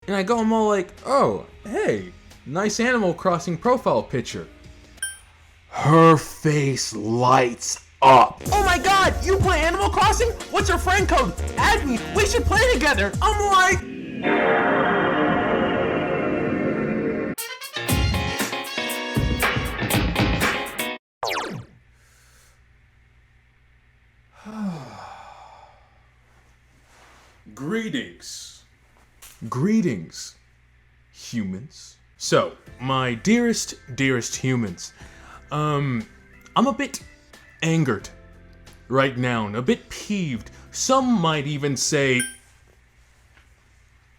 And I go, I'm all like, oh, hey, nice Animal Crossing profile picture. Her face lights up. Oh my god, you play Animal Crossing? What's your friend code? Add me, we should play together. I'm like... Greetings, humans. So, my dearest humans, I'm a bit angered right now, and a bit peeved. Some might even say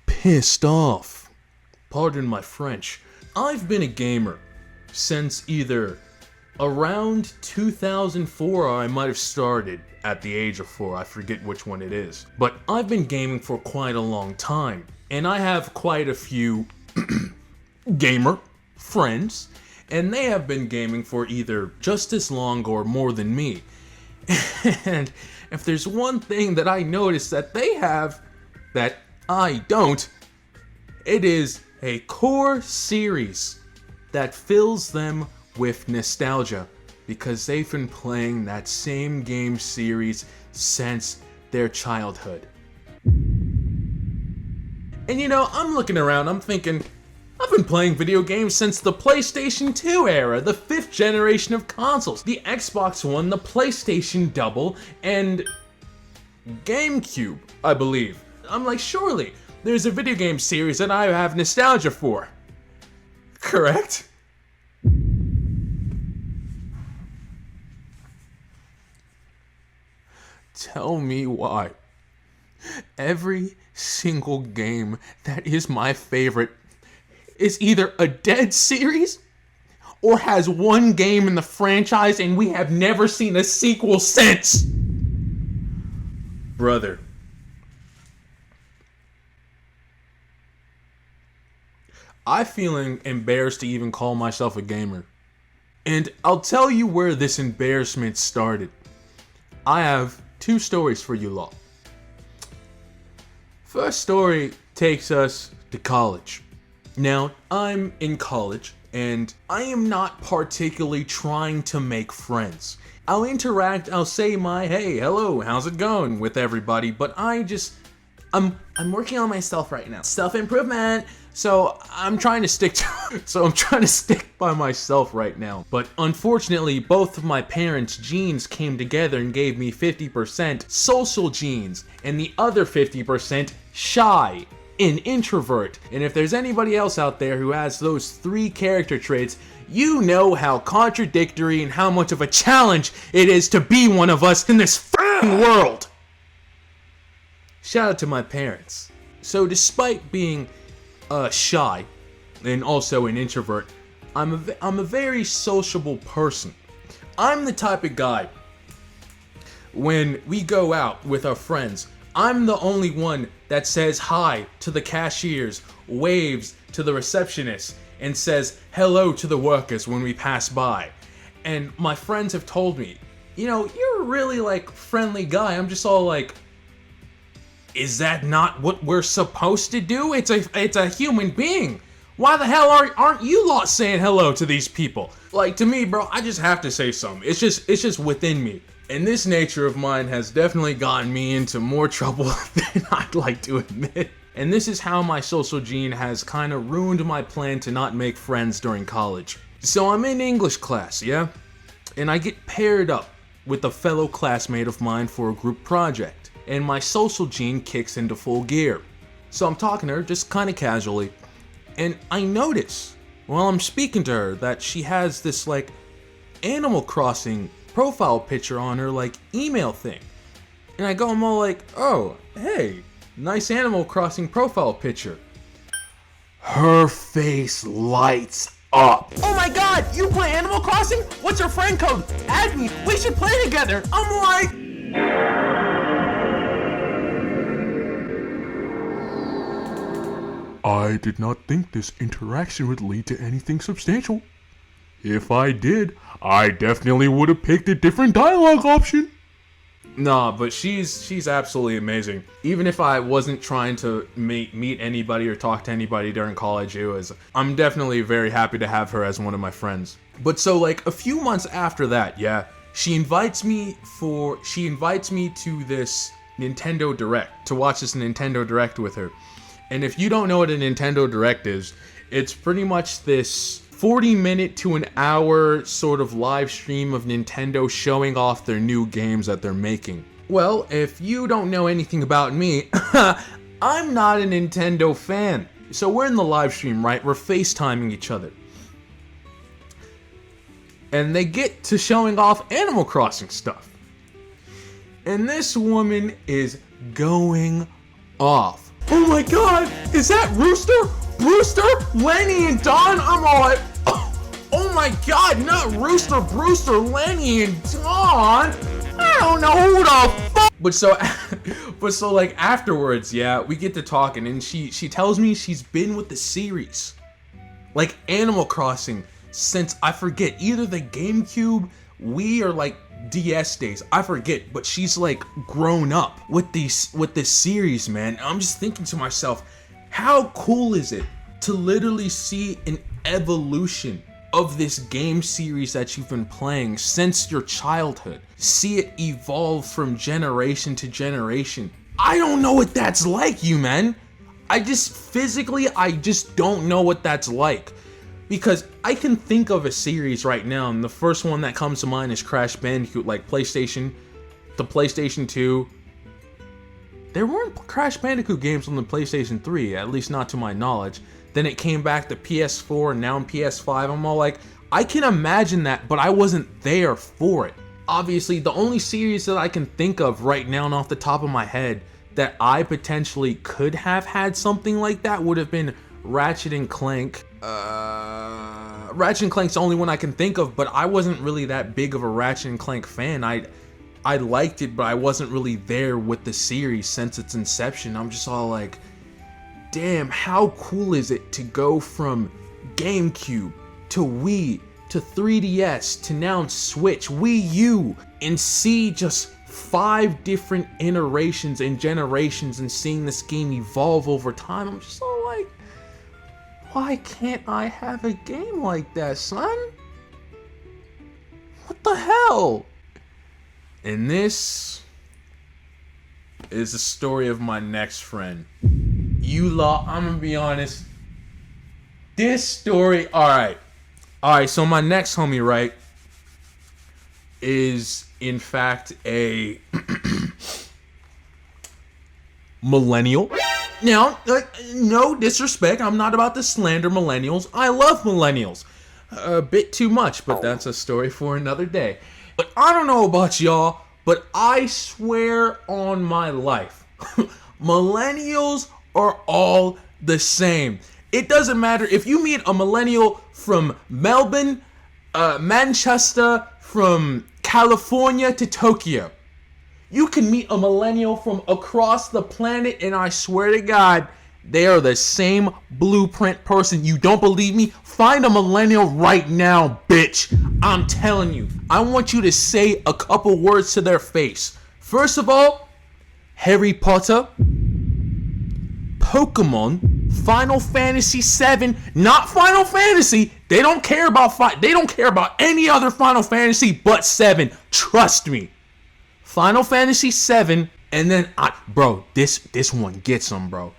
pissed off. Pardon my French. I've been a gamer since either around 2004, or I might have started at the age of 4, I forget which one it is. But I've been gaming for quite a long time, and I have quite a few gamer friends, and they have been gaming for either just as long or more than me. And if there's one thing that I notice that they have that I don't, it is a core series that fills them with nostalgia, because they've been playing that same game series since their childhood. And you know, I'm looking around, I'm thinking, I've been playing video games since the PlayStation 2 era, the 5th generation of consoles, the Xbox One, the PlayStation Double, and GameCube, I believe. I'm like, surely there's a video game series that I have nostalgia for. Correct? Tell me why every single game that is my favorite is either a dead series or has one game in the franchise and we have never seen a sequel since. Brother, I'm feeling embarrassed to even call myself a gamer. And I'll tell you where this embarrassment started. I have 2 stories for you lot. First story takes us to college. Now, I'm in college, and I am not particularly trying to make friends. I'll interact, I'll say my, hey, hello, how's it going with everybody, but I'm working on myself right now. Self-improvement. So I'm trying to stick by myself right now. But unfortunately, both of my parents' genes came together and gave me 50% social genes and the other 50% shy, an introvert. And if there's anybody else out there who has those 3 character traits, you know how contradictory and how much of a challenge it is to be one of us in this f***ing world. Shout out to my parents. So despite being shy and also an introvert, I'm a very sociable person. I'm the type of guy, when we go out with our friends, I'm the only one that says hi to the cashiers, waves to the receptionists, and says hello to the workers when we pass by. And my friends have told me, you know, you're a really like friendly guy. I'm just all like, is that not what we're supposed to do? It's a human being. Why the hell aren't you lot saying hello to these people? Like, to me, bro, I just have to say something. It's just within me. And this nature of mine has definitely gotten me into more trouble than I'd like to admit. And this is how my social gene has kind of ruined my plan to not make friends during college. So I'm in English class, yeah? And I get paired up with a fellow classmate of mine for a group project. And my social gene kicks into full gear. So I'm talking to her just kind of casually, and I notice while I'm speaking to her that she has this like Animal Crossing profile picture on her like email thing. And I go, I'm all like, oh, hey, nice Animal Crossing profile picture. Her face lights up. Oh my god, you play Animal Crossing? What's your friend code? Add me, we should play together. I'm like... I did not think this interaction would lead to anything substantial. If I did, I definitely would have picked a different dialogue option. Nah, but she's absolutely amazing. Even if I wasn't trying to meet anybody or talk to anybody during college, I'm definitely very happy to have her as one of my friends. But so like a few months after that, yeah, she invites me to this Nintendo Direct, to watch this Nintendo Direct with her. And if you don't know what a Nintendo Direct is, it's pretty much this 40-minute to an hour sort of live stream of Nintendo showing off their new games that they're making. Well, if you don't know anything about me, I'm not a Nintendo fan. So we're in the live stream, right? We're FaceTiming each other. And they get to showing off Animal Crossing stuff. And this woman is going off. Oh my god, is that Rooster? Brewster, Lenny, and Don? I'm all like, oh my god, not Rooster, Brewster, Lenny, and Don. I don't know who the fuck. But so like afterwards, yeah, we get to talking, and she tells me she's been with the series, like Animal Crossing, since I forget either the GameCube, Wii, or like DS days. I forget, but she's like grown up with this series, man. I'm just thinking to myself, how cool is it to literally see an evolution of this game series that you've been playing since your childhood? See it evolve from generation to generation. I don't know what that's like, you man. I just don't know what that's like. Because I can think of a series right now, and the first one that comes to mind is Crash Bandicoot, like the PlayStation 2. There weren't Crash Bandicoot games on the PlayStation 3, at least not to my knowledge. Then it came back to PS4, and now on PS5. I'm all like, I can imagine that, but I wasn't there for it. Obviously, the only series that I can think of right now and off the top of my head that I potentially could have had something like that would have been Ratchet and Clank. Ratchet and Clank's the only one I can think of, but I wasn't really that big of a Ratchet and Clank fan. I liked it, but I wasn't really there with the series since its inception. I'm just all like, damn, how cool is it to go from GameCube to Wii to 3DS to now Switch, Wii U, and see just 5 different iterations and generations and seeing this game evolve over time. I'm just all like, why can't I have a game like that, son? What the hell? And this is the story of my next friend. I'm gonna be honest. This story, alright, so my next homie, right, is in fact a millennial. Now, no disrespect, I'm not about to slander millennials. I love millennials. A bit too much, but that's a story for another day. But I don't know about y'all, but I swear on my life, millennials are all the same. It doesn't matter if you meet a millennial from Melbourne, Manchester, from California to Tokyo. You can meet a millennial from across the planet, and I swear to God, they are the same blueprint person. You don't believe me? Find a millennial right now, bitch. I'm telling you. I want you to say a couple words to their face. First of all, Harry Potter, Pokémon, Final Fantasy VII, not Final Fantasy. They don't care about any other Final Fantasy but 7. Trust me. Final Fantasy VII, and then bro, this one gets them, bro.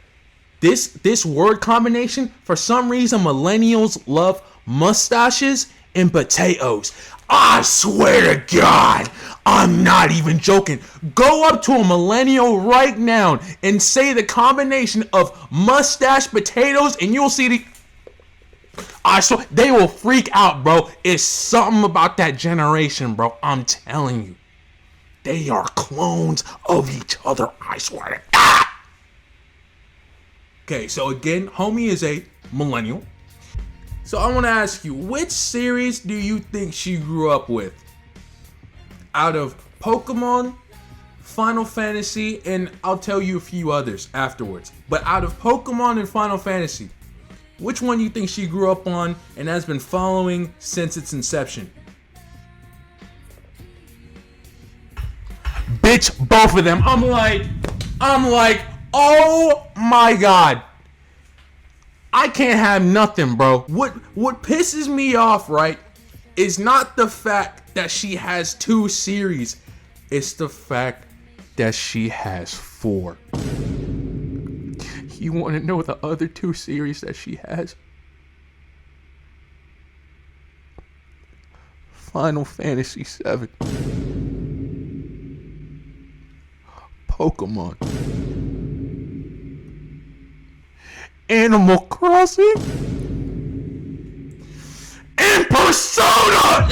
This word combination, for some reason, millennials love mustaches and potatoes. I swear to God, I'm not even joking. Go up to a millennial right now and say the combination of mustache, potatoes, and you'll see they will freak out, bro. It's something about that generation, bro. I'm telling you. They are clones of each other, I swear to God. Okay, so again, homie is a millennial. So I want to ask you, which series do you think she grew up with? Out of Pokemon, Final Fantasy, and I'll tell you a few others afterwards. But out of Pokemon and Final Fantasy, which one do you think she grew up on and has been following since its inception? Bitch, Bitch, both of them. I'm like, oh my god. I can't have nothing, bro. What pisses me off, right, is not the fact that she has 2 series. It's the fact that she has 4. You want to know the other 2 series that she has? Final Fantasy VII. Pokémon. Animal Crossing. And Persona!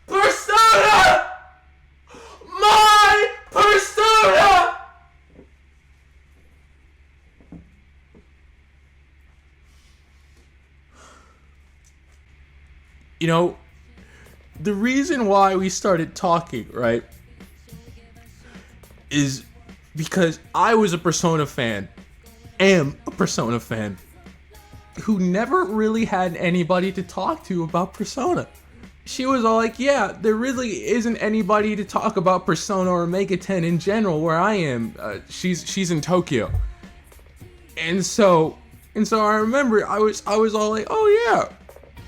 Persona! My Persona! You know, the reason why we started talking, right, is because I was a am a Persona fan, who never really had anybody to talk to about Persona. She was all like, yeah, there really isn't anybody to talk about Persona or Mega 10 in general where I am. She's in Tokyo. And so I remember I was all like, oh yeah,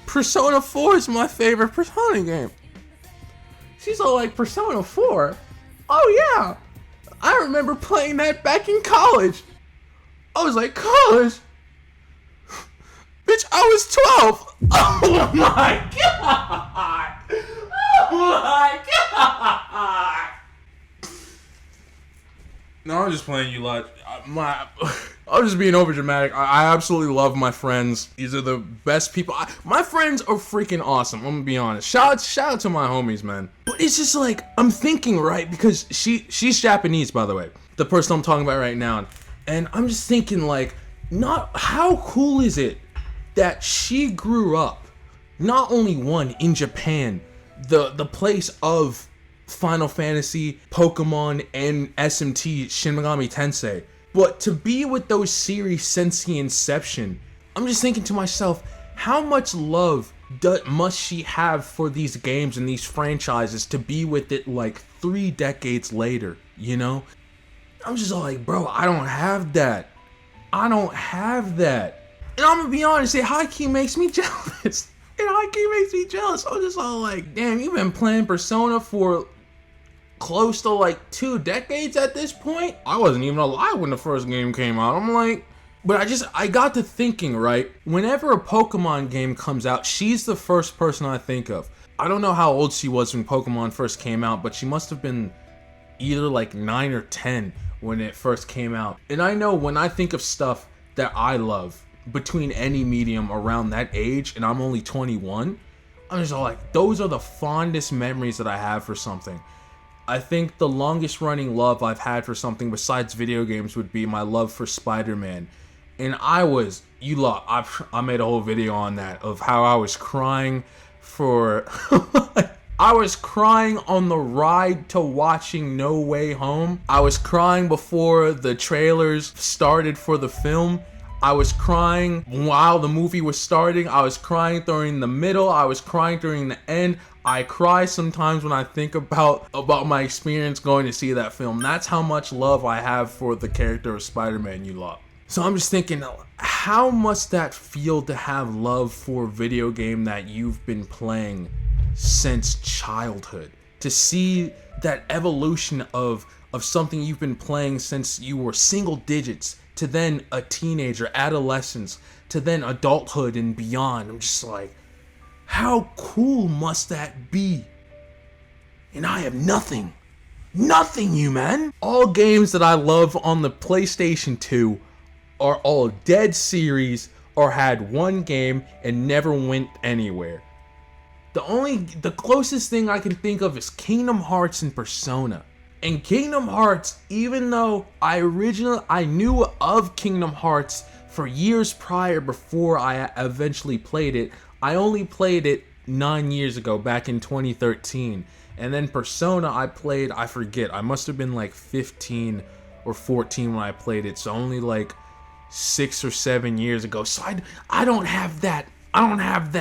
Persona 4 is my favorite Persona game. She's all like, Persona 4? Oh yeah, I remember playing that back in college. I was like, college? Bitch, I was 12. Oh my god. Oh my god. No, I'm just playing you lot. I'm just being overdramatic. I absolutely love my friends. These are the best people. My friends are freaking awesome. I'm gonna be honest. Shout out to my homies, man. But it's just like, I'm thinking, right? Because she's Japanese, by the way. The person I'm talking about right now. And I'm just thinking, like, not how cool is it that she grew up, not only in Japan, the place of Final Fantasy, Pokemon, and SMT, Shin Megami Tensei, but to be with those series since the inception. I'm just thinking to myself, how much love must she have for these games and these franchises to be with it like 3 decades later, you know? I'm just all like, bro, I don't have that. And I'm gonna be honest, it high-key makes me jealous. I'm just all like, damn, you've been playing Persona for close to like 2 decades at this point? I wasn't even alive when the first game came out. I'm like, but I got to thinking, right? Whenever a Pokemon game comes out, she's the first person I think of. I don't know how old she was when Pokemon first came out, but she must have been either like 9 or 10 when it first came out. And I know when I think of stuff that I love between any medium around that age, and I'm only 21, I'm just all like, those are the fondest memories that I have for something. I think the longest running love I've had for something besides video games would be my love for Spider-Man. And I made a whole video on that, of how I was crying for I was crying on the ride to watching No Way Home. I was crying before the trailers started for the film. I was crying while the movie was starting. I was crying during the middle. I was crying during the end. I cry sometimes when I think about my experience going to see that film. That's how much love I have for the character of Spider-Man, you lot. So I'm just thinking, how must that feel to have love for a video game that you've been playing since childhood? To see that evolution of something you've been playing since you were single digits, to then a teenager, adolescence, to then adulthood and beyond. I'm just like, how cool must that be? And I have nothing, you man. All games that I love on the PlayStation 2 are all dead series or had one game and never went anywhere. The closest thing I can think of is Kingdom Hearts and Persona. And Kingdom Hearts, even though I knew of Kingdom Hearts for years prior before I eventually played it, I only played it 9 years ago, back in 2013. And then Persona I forget, I must have been like 15 or 14 when I played it, so only like 6 or 7 years ago. So I don't have that. I don't have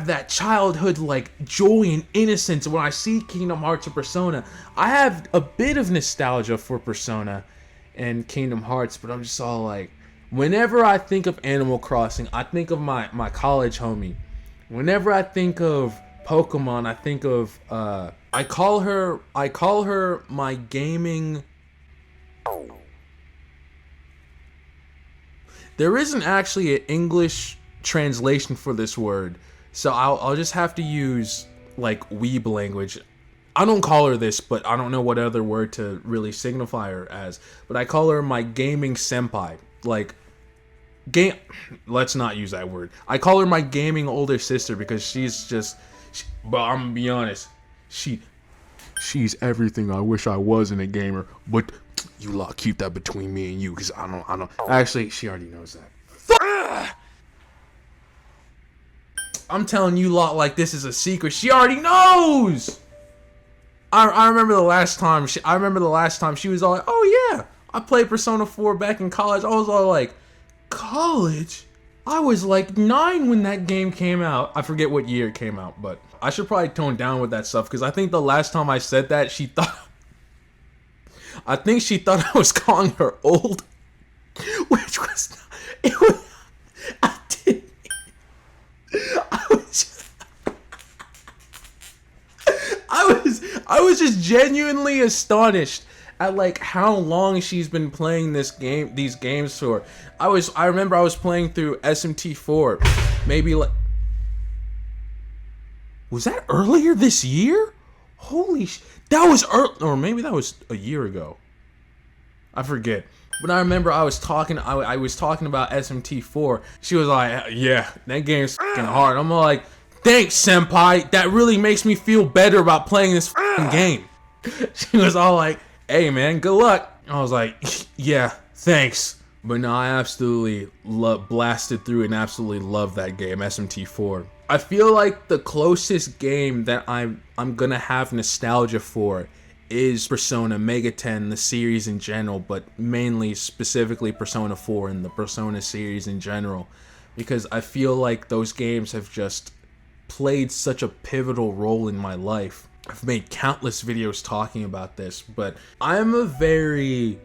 that childhood like joy and innocence when I see Kingdom Hearts or Persona. I have a bit of nostalgia for Persona and Kingdom Hearts, but I'm just all like, whenever I think of Animal Crossing, I think of my college homie. Whenever I think of Pokemon, I think of I call her my gaming. There isn't actually an English translation for this word, so I'll just have to use like weeb language. I don't call her this, but I don't know what other word to really signify her as. But I call her my gaming senpai. Like, let's not use that word. I call her my gaming older sister because she's just. But I'm gonna be honest, she's everything I wish I wasn't a gamer. But you lot keep that between me and you, because I don't. Actually, she already knows that. I'm telling you lot like this is a secret. She already knows. I remember the last time. She was all like, "Oh yeah, I played Persona 4 back in college." I was all like, "College? I was like 9 when that game came out." I forget what year it came out, but I should probably tone down with that stuff because I think the last time I said that, I think she thought I was calling her old, which was not, it was. I didn't. I was just genuinely astonished at like how long she's been playing these games for. I remember I was playing through SMT4, maybe like. Was that earlier this year? Holy that was or maybe that was a year ago. I forget. But I remember I was talking about SMT4. She was like, "Yeah, that game's fucking hard." I'm like, "Thanks, senpai. That really makes me feel better about playing this fucking game." She was all like, "Hey man, good luck." I was like, "Yeah, thanks." But no, I absolutely blasted through and absolutely love that game, SMT4. I feel like the closest game that I'm gonna have nostalgia for is Persona, Mega 10, the series in general, but mainly specifically Persona 4 and the Persona series in general, because I feel like those games have just played such a pivotal role in my life. I've made countless videos talking about this, but I'm a very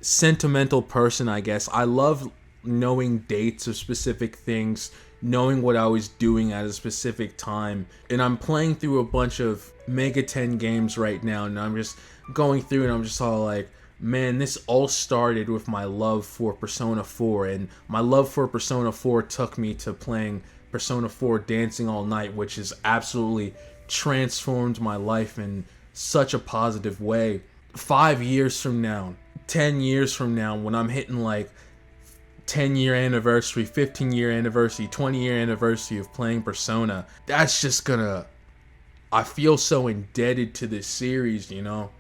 sentimental person, I guess. I love knowing dates of specific things, knowing what I was doing at a specific time. And I'm playing through a bunch of Mega 10 games right now, and I'm just going through and I'm just all like, man, this all started with my love for Persona 4, and my love for Persona 4 took me to playing Persona 4 Dancing All Night, which has absolutely transformed my life in such a positive way. 5 years from now, 10 years from now, when I'm hitting like 10-year anniversary, 15-year anniversary, 20-year anniversary of playing Persona, that's just gonna, I feel so indebted to this series, you know?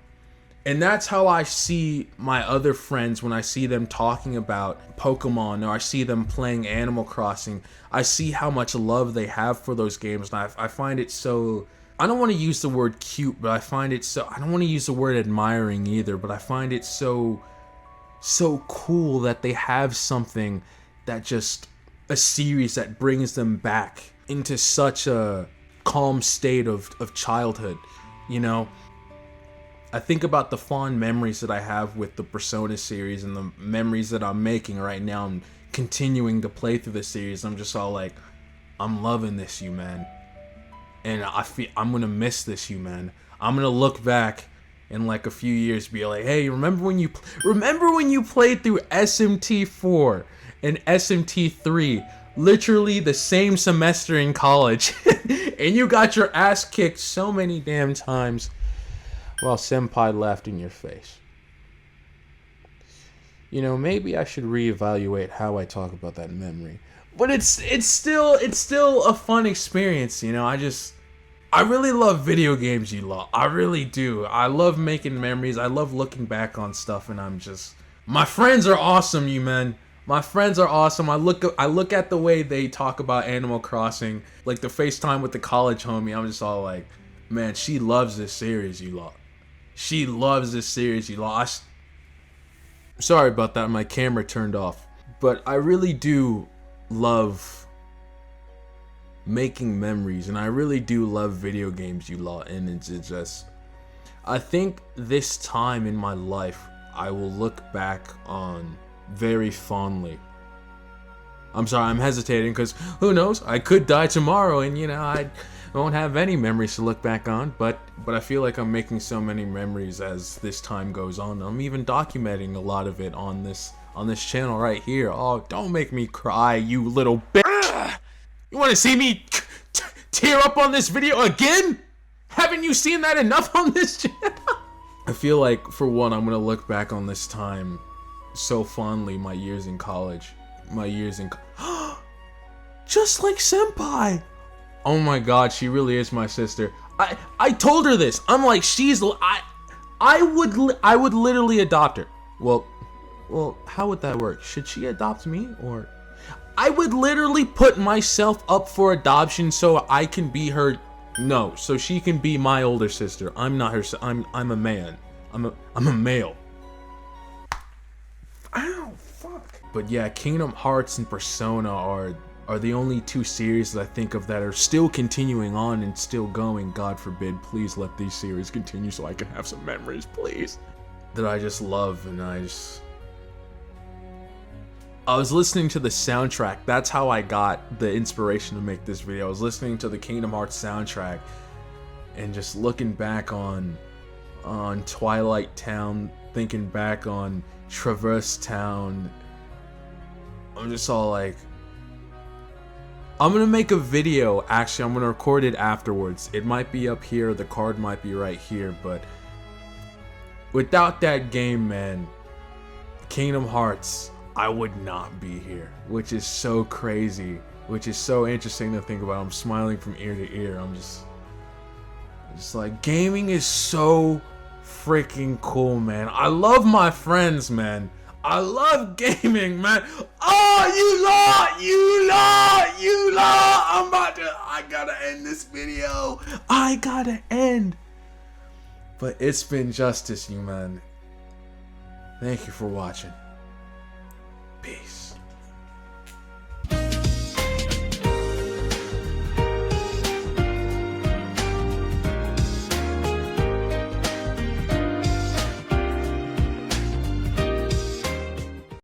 And that's how I see my other friends when I see them talking about Pokemon, or I see them playing Animal Crossing. I see how much love they have for those games, and I find it so, I don't want to use the word cute, but I find it so, I don't want to use the word admiring either, but I find it so cool that they have something that just, a series that brings them back into such a calm state of childhood, you know? I think about the fond memories that I have with the Persona series and the memories that I'm making right now and continuing to play through the series. I'm just all like, I'm loving this, you man. And I feel I'm gonna miss this, you man. I'm gonna look back in like a few years, be like, hey, remember when you played through SMT4 and SMT3, literally the same semester in college, and you got your ass kicked so many damn times while senpai laughed in your face. You know, maybe I should reevaluate how I talk about that memory. But it's still a fun experience, you know. I really love video games, you lot. I really do. I love making memories. I love looking back on stuff, and my friends are awesome, you man. My friends are awesome. I look at the way they talk about Animal Crossing, like the FaceTime with the college homie. I'm just all like, man, she loves this series, you lot. She loves this series, you lot. Sorry about that, my camera turned off. But I really do love making memories, and I really do love video games, you lot, and it's just... I think this time in my life, I will look back on very fondly. I'm sorry, I'm hesitating, because who knows, I could die tomorrow, and you know, I won't have any memories to look back on, but I feel like I'm making so many memories as this time goes on. I'm even documenting a lot of it on this channel right here. Oh, don't make me cry, you little bitch! You want to see me tear up on this video again? Haven't you seen that enough on this channel? I feel like, for one, I'm gonna look back on this time so fondly, my years in college. Just like Senpai! Oh my god, she really is my sister. I told her this. I'm like, I would literally adopt her. Well, how would that work? Should she adopt me, or... I would literally put myself up for adoption so I can be her... No, so she can be my older sister. I'm not her... I'm a man. I'm a male. Ow, fuck. But yeah, Kingdom Hearts and Persona are the only two series that I think of that are still continuing on and still going. God forbid, please let these series continue so I can have some memories, please. That I just love, and I was listening to the soundtrack. That's how I got the inspiration to make this video. I was listening to the Kingdom Hearts soundtrack and just looking back on Twilight Town, thinking back on Traverse Town. I'm just all like, I'm gonna make a video. Actually, I'm gonna record it afterwards. It might be up here, the card might be right here, but without that game, man, Kingdom Hearts, I would not be here, which is so crazy, which is so interesting to think about. I'm smiling from ear to ear. I'm just like, gaming is so freaking cool, man. I love my friends, man. I love gaming, man. Oh, you lot. I gotta end this video. I gotta end. But it's been Justice, you man. Thank you for watching. Peace.